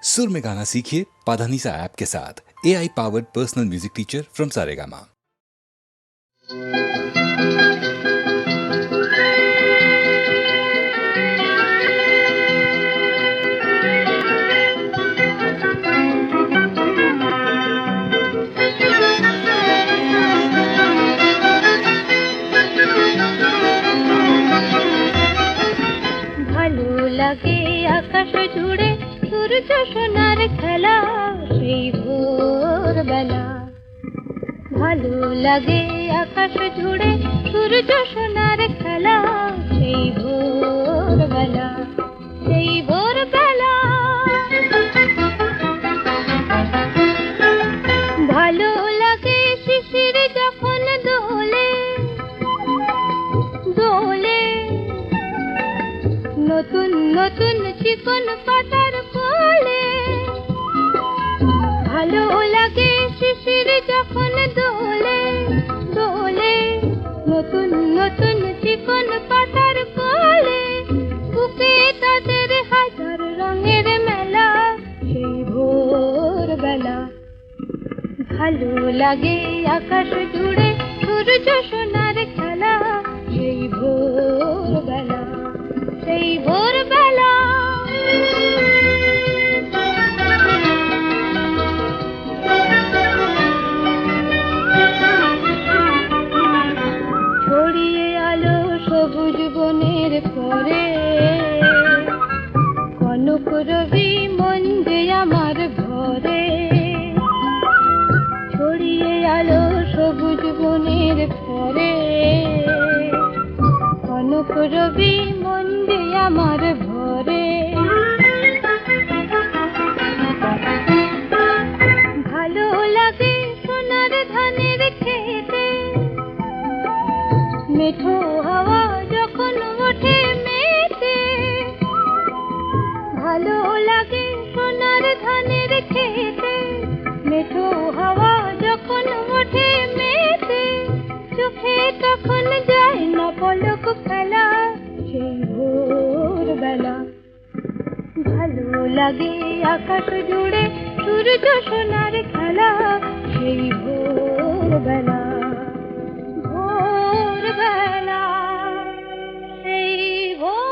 सुर में गाना सीखिए पाधानीसा ऐप के साथ। AI powered personal music teacher from Saregama. ভালো লাগে আকাশ জুড়ে সূর্য সোনার খেলা সেই ভোরবেলা। ভালো লাগে আকাশ জুড়ে সূর্য সোনার খেলা সেই ভোরবেলা, সেই ভোরবেলা। ভালো লাগে শিশির যখন দোলে দোলে, নতুন নতুন চিকন পাতার কোলে। ভালো লাগে শিশির যখন দোলে দোলে, নতুন নতুন চিকন পাতার কোলে। বুকে তাদের হাজার রঙের মেলা সেই ভোরবেলা। ভালো লাগে আকাশ জুড়ে সূর্য সোনার খেলা সেই ভোরবেলা, সেই ভোরবেলা। ছড়িয়ে আলো সবুজ বনের পরে, কনক রবি মন যে আমার ঘরে। ছড়িয়ে আলো সবুজ বনের পরে, কনক রবি মন যে আমার ভরে। ভালো লাগে সোনার ধানের খেতে, মেঠো হাওয়া যখন ওঠে মেতে। ভালো লাগে সোনার ধানের খেতে, মেঠো হাওয়া যখন ওঠে মেতে। চোখে তখন যায় না পলক ফেলা সেই ভোরবেলা। ভালো লাগে আকাশ জুড়ে সূর্য সোনার খেলা সেই ভোরবেলা, ভোরবেলা, সেই ভোরবেলা।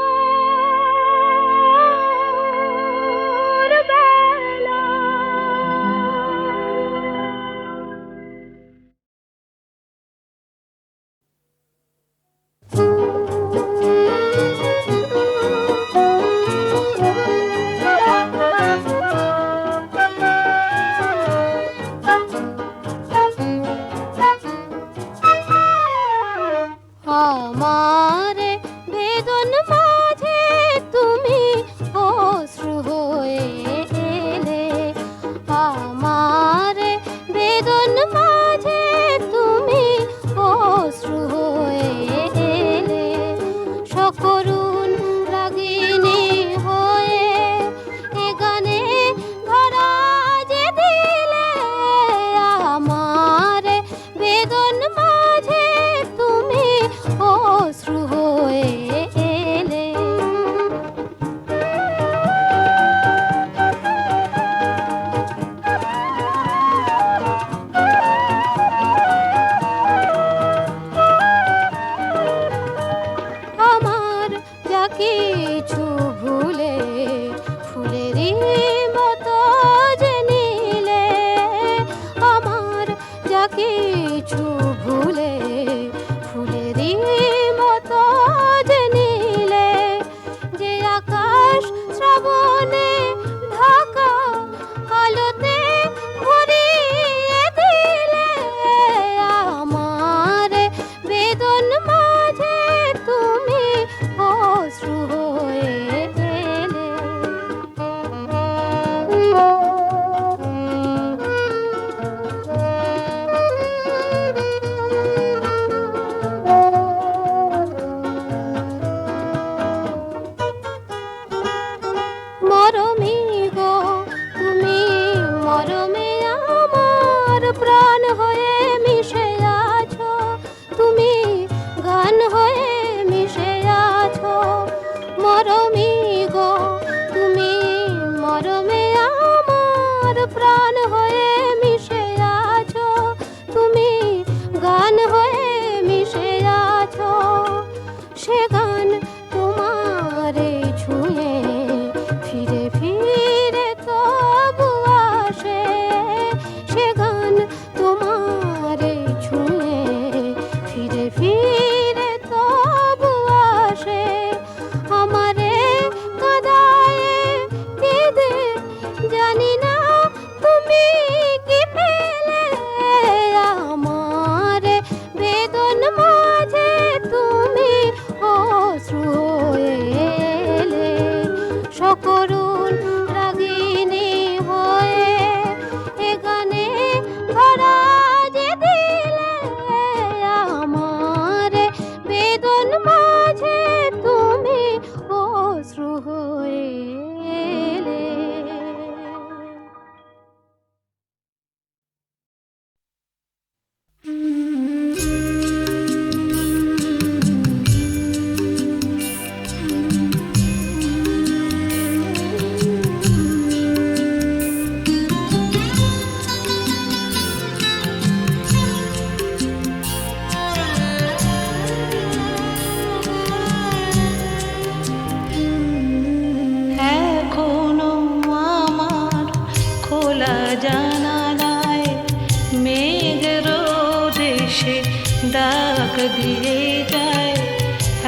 ডাক দিয়ে যায়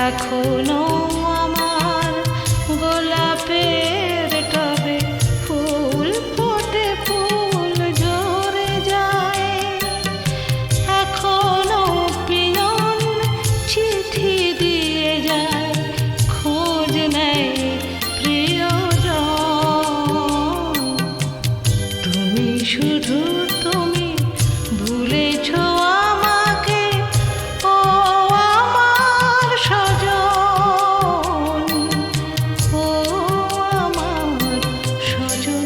এখনো আমার গোলাপের টবে ফুল ফোটে ফুল ঝরে যায় এখনো পিয়ন চিঠি দিয়ে যায় খোঁজ নেয় প্রিয়জন তুমি শুধু তুমি ভুলেছ আমাকে ও আমার সজন ও আমার সজন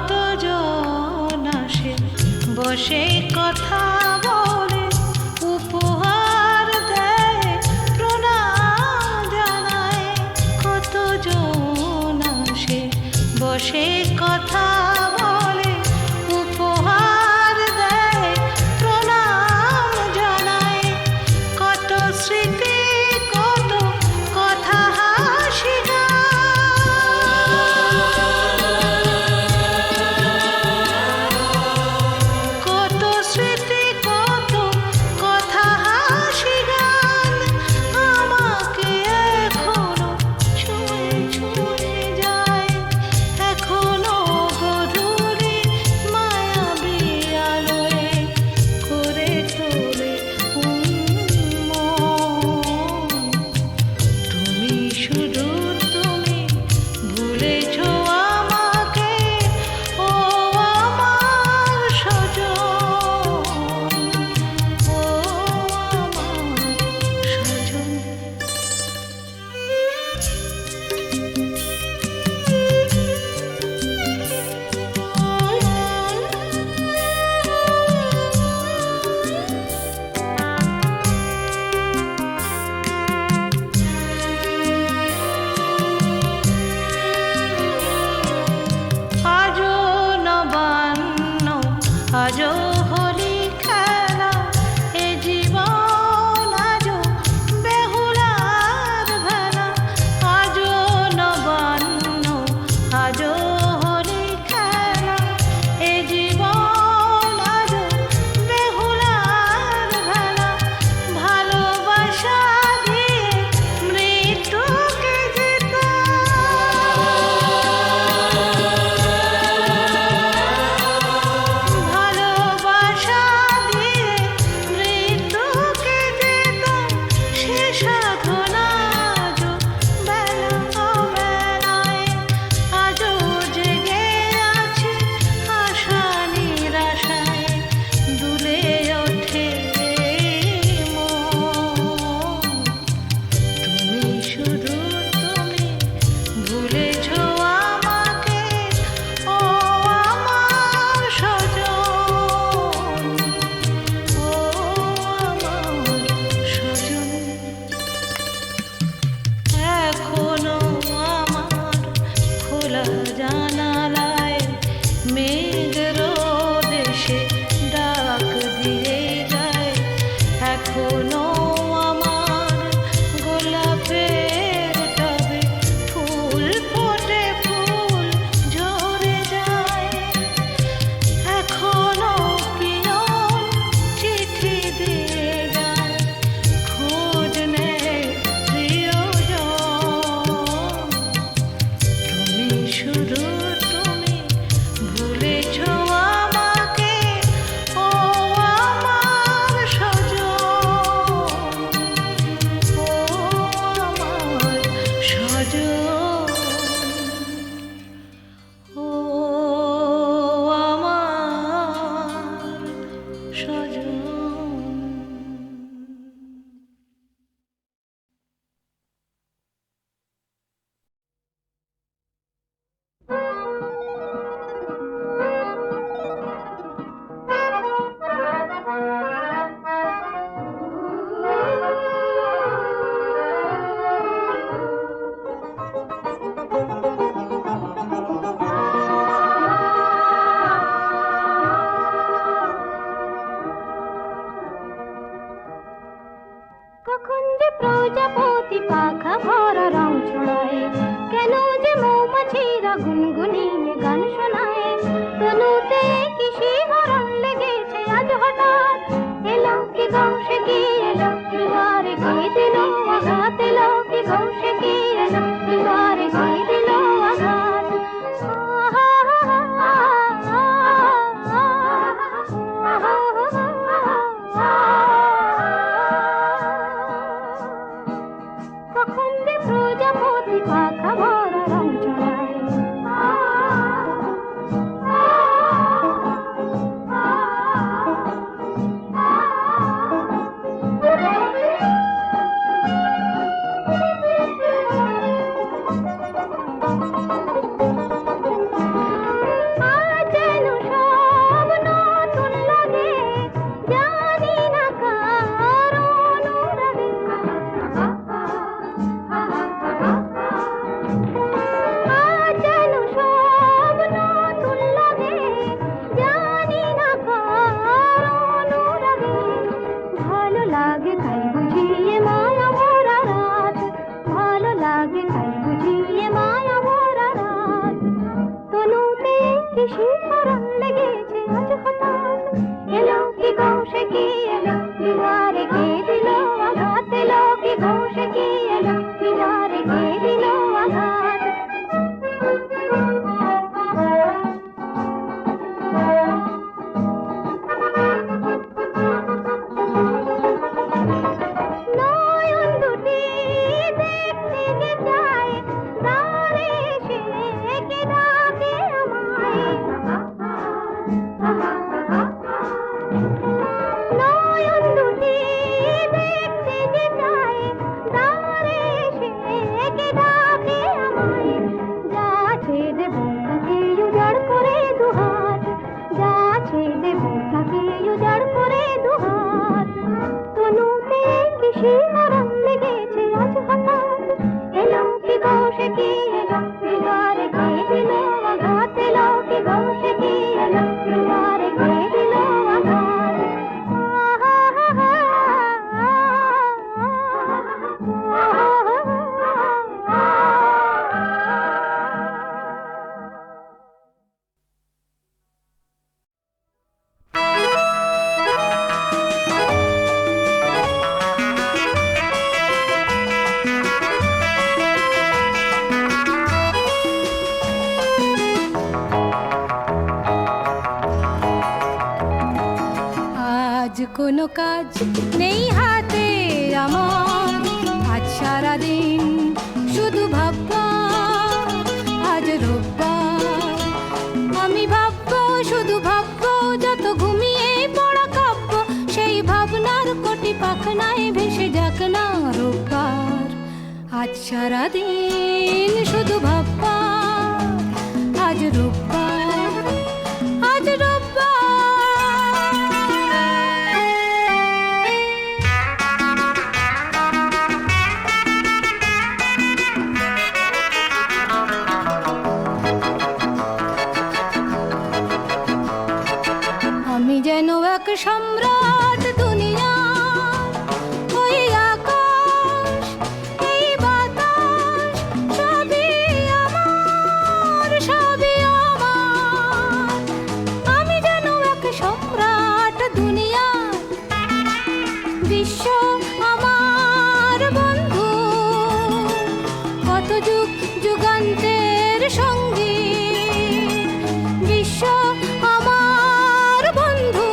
কতজন আসে বসে কথা বলে উপহার দেয় প্রণাম জানায় কতজন আসে বসে কথা বলে উপহার দেয় প্রণাম জানায় কত স্মৃতি কত কথা হাসি কত স্মৃতি কত কথা হাসি গান আমাকে এখনো ছুঁয়ে ছুঁয়ে যায় এখনো গো কি এলো দুয়ারে কে দিল আঘাত এলো কি বংশে কি এলো দুয়ারে কে দিল আঘাত আজ কোনো কাজ নেই হাতে আমার, আজ সারাদিন শুধু ভাববা, আজ রোববার আমি ভাববো শুধু ভাববো, যত ঘুমিয়ে পড়া কাব্য সেই ভাবনার কোটি পাখনায় ভেসে যাক না রোববার। আজ সারাদিন শুধু ভাববা, আজ রোববার আজ রোববার। আমি যেন এক সম্রাট দুনিয়া, ওই আকাশ এই বাতাস সবই আমার, সবই আমার। আমি যেন এক সম্রাট দুনিয়া, বিশ্ব আমার বন্ধু, কত যুগ যুগান্তের সঙ্গী। বিশ্ব আমার বন্ধু,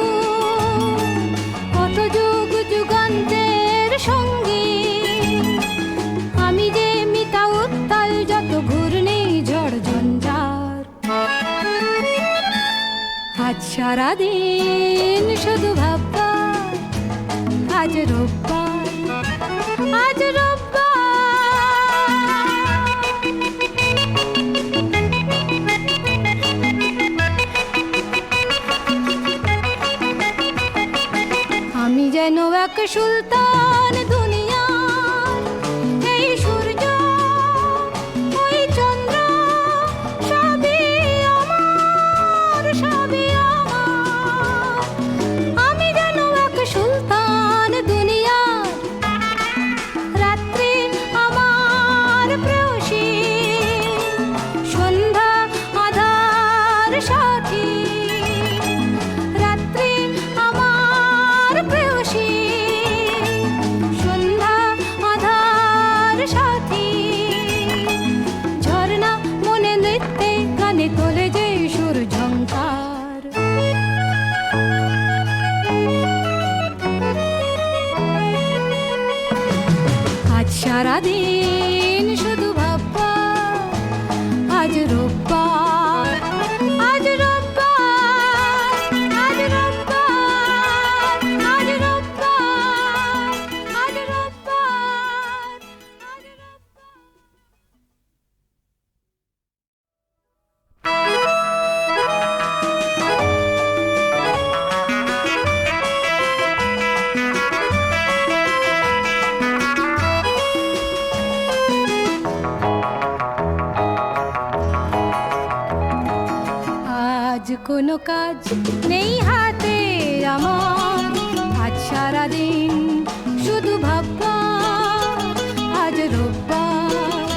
কত যুগ যুগান্তের সঙ্গী। আমি যে মিতা উত্তাল যত ঘূর্ণি ঝড় ঝঞ্ঝার, আজ সারাদিন শুধু ভাববা, আজ রোববার আজ রোববার। আমি যেন এক সুলতান দুনিয়া, এই সূর্য ওই চন্দ্র সবই আমার, সবই আমার। আমি যেন এক সুলতান দুনিয়া, রাত্রি আমার প্রেয়সী, সন্ধ্যা আধার সাথী। রাত্রি আমার প্রেয়সী, সন্ধ্যা আধার সাথী। ঝর্ণা মনে নৃত্যে গানে তোলে যে সুর ঝংকার। আজ সারাদিন শুধু ভাববা, আজ রোববার আজ রোববার আজ রোববার আজ রোববার আজ রোববার আজ রোববার। আজ কোনো কাজ নেই হাতে আমার, আজ সারাদিন শুধু ভাববা, আজ রোববার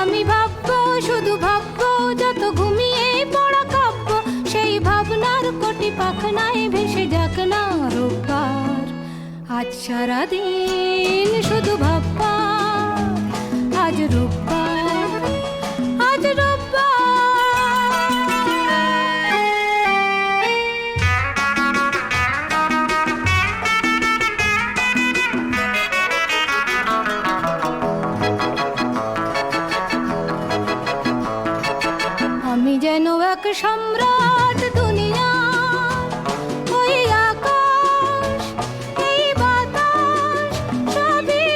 আমি ভাববো শুধু ভাববো, যত ঘুমিয়ে পড়া কাব্য সেই ভাবনার কোটি পাখনায় ভেসে যাক না রোববার। আজ সারাদিন শুধু ভাববা, আজ রোববার আজ রোববার। আমি যেন এক সম্রাট দুনিয়া, ওই আকাশ এই বাতাস সবই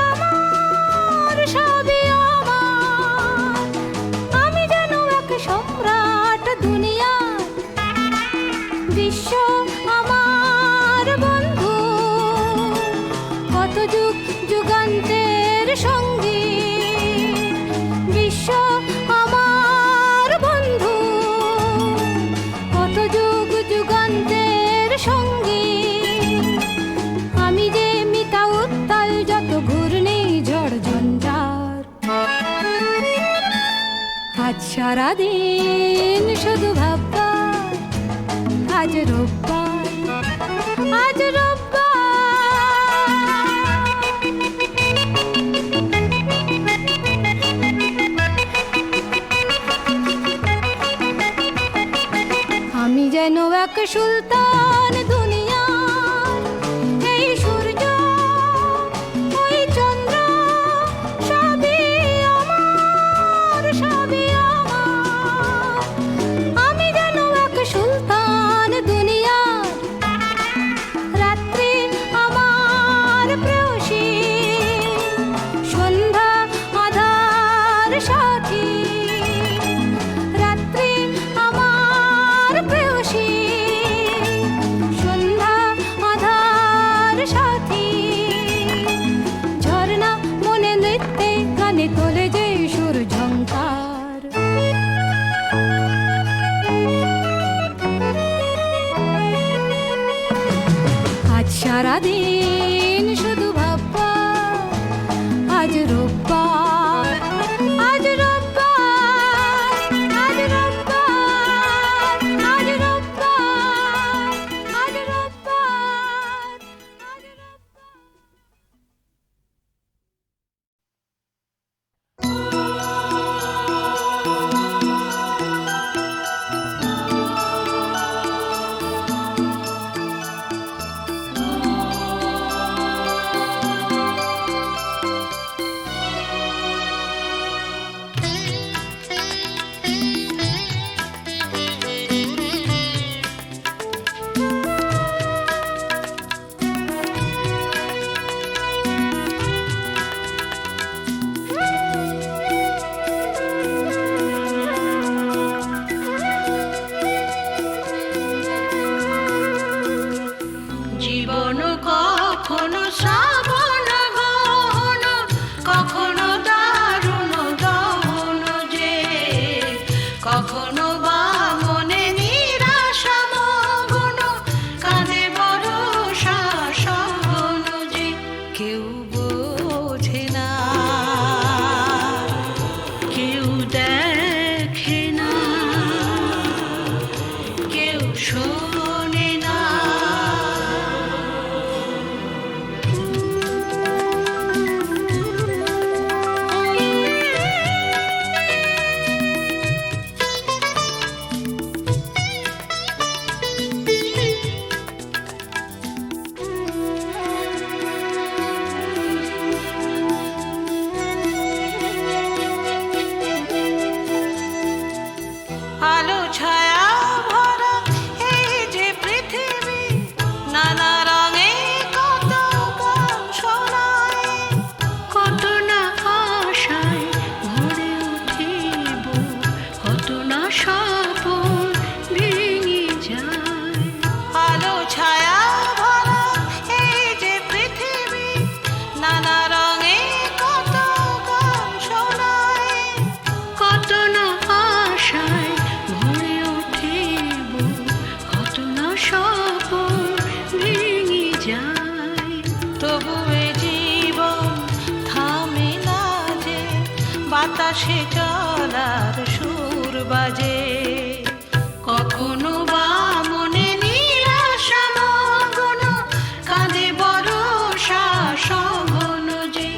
আমার, সবই আমার। আমি যেন এক সম্রাট দুনিয়া, বিশ্ব আমার বন্ধু, কত যুগ যুগান্তের সঙ্গী। বিশ্ব সারাদিন শুধু ভাববার আজ রোববার, আজ রোববার। আমি যেন এক সুলতান দুনিয়ার, এই সূর্য ওই চন্দ্র সবই আমার, সবই আমার। আমি যেন এক সুলতান দুনিয়ার, রাত্রি আমার প্রেয়সী, সন্ধ্যা আধার সাথী। রাত্রি আমার প্রেয়সী, সন্ধ্যা আধার সাথী। ঝর্ণা মনে নৃত্যে গানে তোলে যে সুর ঝংকার। আজ সারাদিন শুধু ভাববার আজ রোববার, আজ রোববার, আজ রোববার, আজ রোববার, আজ রোববার, আজ রোববার। জীবন কখনো শ্রাবণ গহন, কখনো দারুণ দহন যে, কখনো বা মনে নিরাশা মগন, কাঁদে ভরসা সহন যে। কেউ বোঝে না, কেউ দেখে না, কেউ শোনে না। আলো ছায়া ভরা এই যে পৃথিবী, নানা রঙে কত গান শোনায়, কত না আশায় ভরে উঠিব, কত না স্বপন ভেঙে যায়। আলো ছায়া ভরা এই যে পৃথিবী, নানা রঙে কত গান শোনায়, কত না আশায় ভরে উঠিব, কত না স্বপন ভেঙে যায়। তবু এ জীবন থামে না যে, বাতাসে চলার সুর বাজে। কখনো বা মনে নিরাশা মগন, কাঁদে ভরসা সহন যে।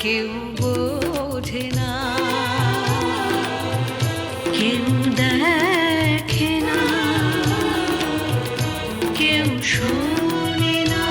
কেউ বোঝে না, কেউ দেখে না, কেউ শোনে না।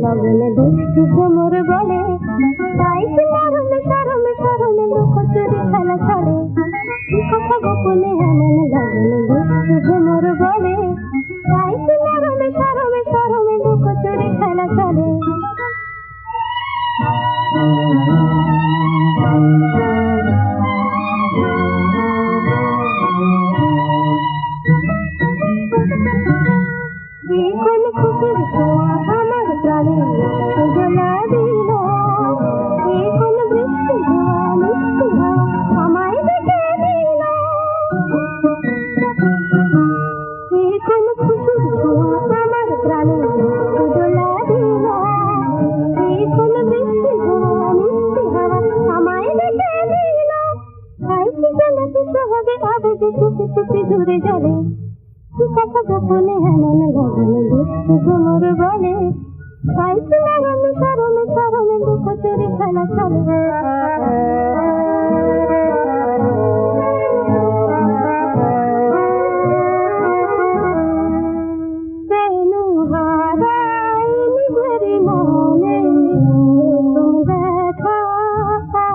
লগনে দুষ্টু ভ্রমর বলে তাইছে মরমে সরমে সরমে লুকোচুরি খেলা চলে কথা গোপনে এমন লগনে দুষ্টু ভ্রমর বলে তাইছে মরমে সরমে সরমে লুকোচুরি খেলা চলে কোন খুশির ছোঁয়া আমার প্রাণে দোলা দিল কোন বৃষ্টি ধোয়া মিষ্টি হাওয়া আমায় ডেকে দিল কোন খুশির ছোঁয়া আমার প্রাণে দোলা দিল কোন বৃষ্টি ধোয়া মিষ্টি হাওয়া আমায় ডেকে দিল তাইছি জানাতে সহজে আবেগে চুপি চুপি দূরে যাবে কথা গোপনে এমন লগনে দুষ্টু ভ্রমর বলে তাইছে মরমে সরমে সরমে লুকোচুরি খেলা চলে কেন হারাই নিজের মনে তুমি দেখা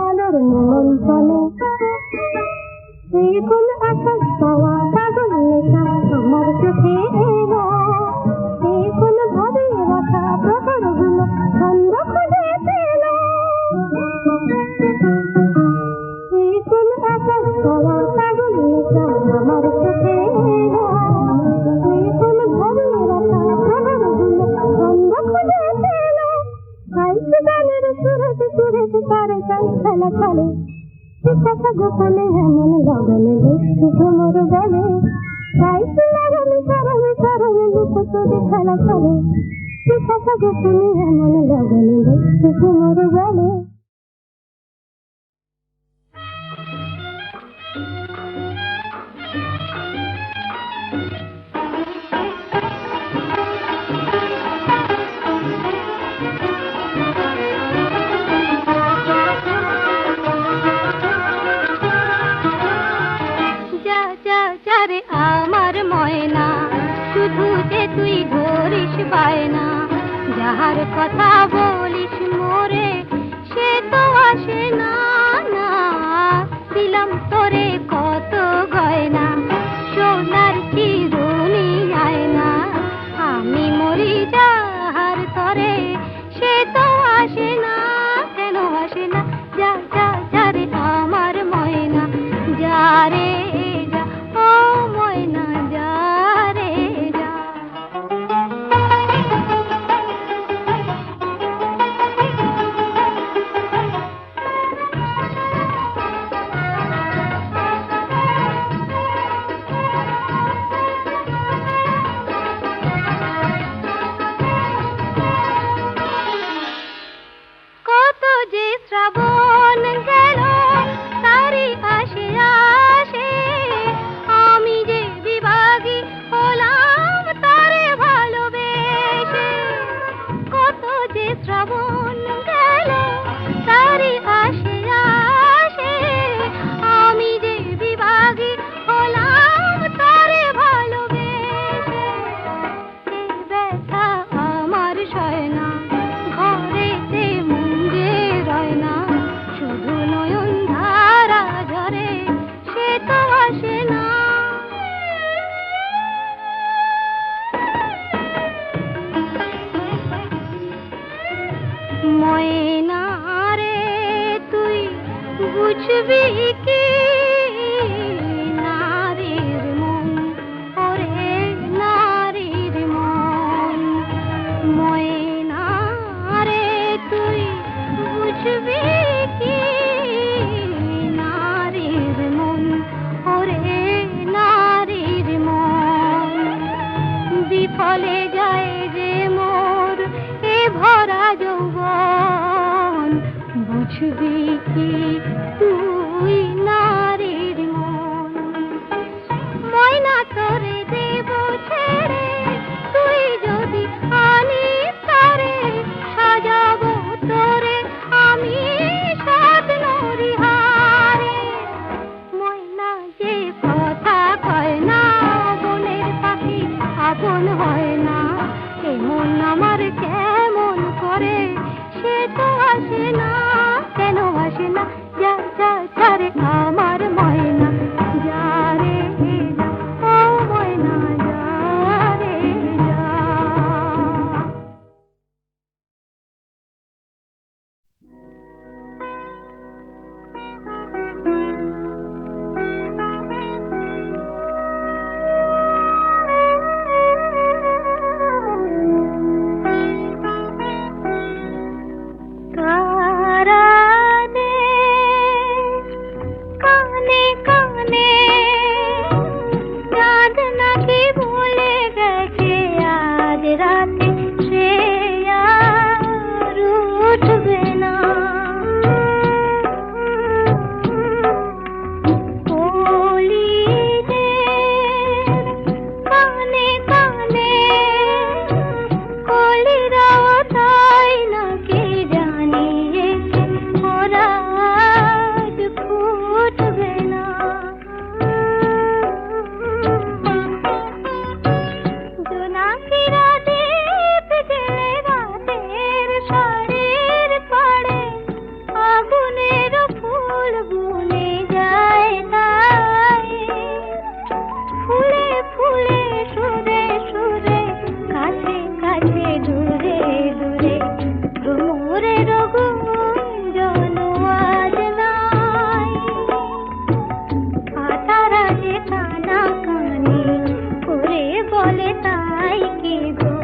আলোর মন চলে কোন আকাশ পাওয়া পাগল নেশা আমার চোখে এলো কোন ভাবে রাখা প্রহরগুলো ছন্দ খুঁজে পেল কোন আকাশ পাওয়া পাগল নেশা আমার চোখে এলো কোন ভাবে রাখা প্রহরগুলো ছন্দ খুঁজে পেল তাইছে গানের সুরেতে সুরেতে তারে গান খেলা চলে কথা গোপনে এমন লগনে দুষ্টু ভ্রমর বলে তাইছে মরমে সরমে সরমে লুকোচুরি খেলা চলে কথা গোপনে এমন লগনে দুষ্টু ভ্রমর বলে রে আমার ময়না শুধু যে তুই ধরিস বায়না যাহার কথা বলিস মোরে সে তো আসে না না দিলাম তোরে কত গয়না সোনার চিরুনি আয়না আমি মরি যাহার তরে সে তো আসে না কেন আসে না যা যা যা রে আমার ময়না যা রে বুঝবি কি নারীর মন ওরে নারীর মন ময়না রে তুই বুঝবি কি নারীর মন ওরে নারীর মন বিফলে যায় যে মোর এ ভরা যৌবন বুঝবি কি তুই নারীর মন ময়না তোরে দেব ছেড়ে তুই যদি আনিস তারে সাজাবো তোরে আমি স্বপ্নরি হারে ময়না যে কথা কয় না বনের পাখি আপন হয় না এমন আমার কেমন করে সে তো আসে না, কেন আসে না? যা যা যা রে আমার ময়না, যা রে যা, ও ময়না যা রে যা। কারানে কানে কানে চাঁদ নাকি ভুলে গেছে আজ রাতে সে আর উঠবে না। কলিদের কানে কানে কলিরাও তাই নাকি জানিয়েছে ওরা আজ ফুটবে না। জোনাকিরা দীপ জেলে রাতের শাড়ির পাড়ে আগুনের ফুল বুনে যায় তাই। ফুলে ফুলে সুরে সুরে কাছে কাছে দূরে দূরে ভ্রমরের গুঞ্জন আজ নাই। পাতারা যে কানা কানি করে বলে তাই কি গো,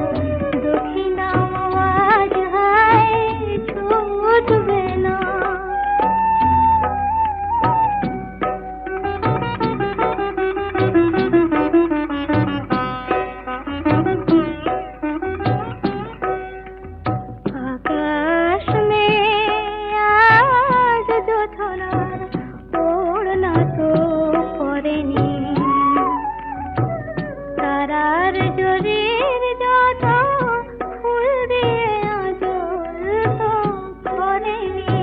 দক্ষিণা আওয়াজ হায় ছুটবে না। आकाश में आज जो थोड़ा ओढ़ना तो पड़ेनी, तारार जरीर যত ফুল দিয়ে আঁচল তো পড়েনি।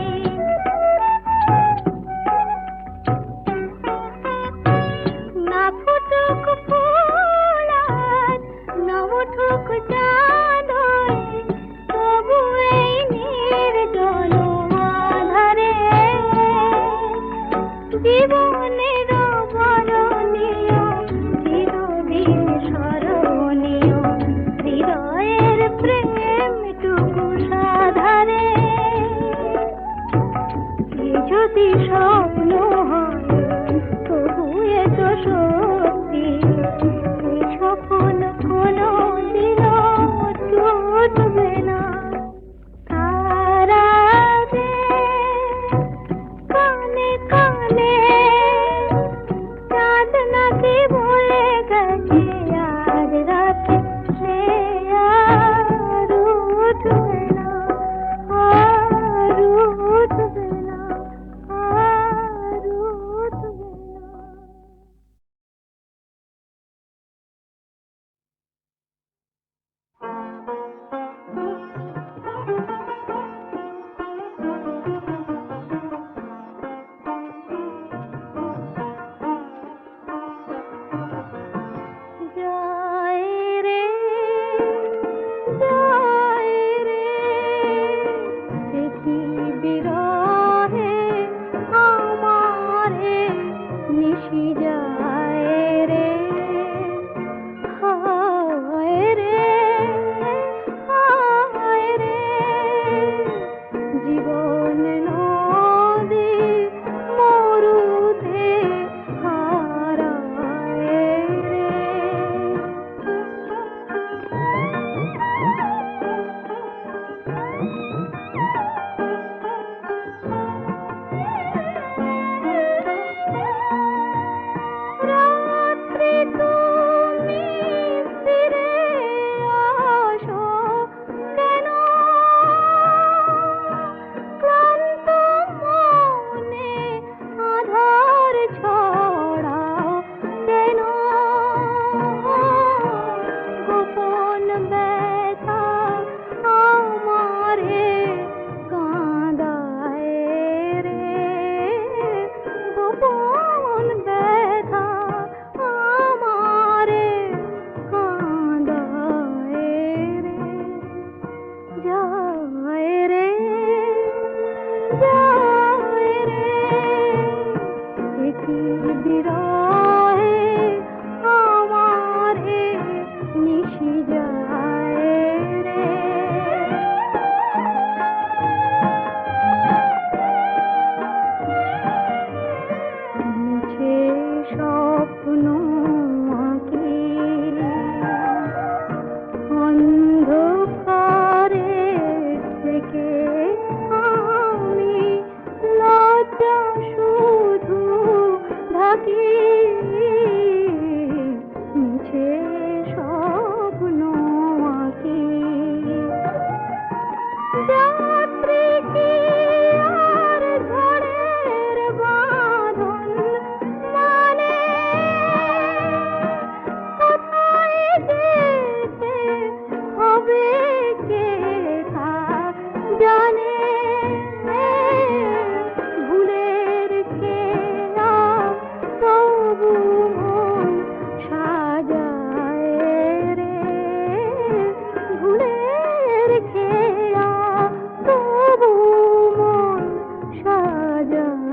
না ফুটুক ফুল আজ, না উঠুক চাঁদ, তবু এই নির্জন আধারে জীবনের বরণীয় চিরদিন স্মরণীয় হৃদয়ের প্রেমটুকু সাধারে। এ যদি স্বপ্ন হয় তবু এত সত্যি, এই স্বপ্ন কোনো দিনও টুটবে না। তারাদের কানে কানে তবু মন সাজায় রে ভুলের খেয়া তবু মন সাজায়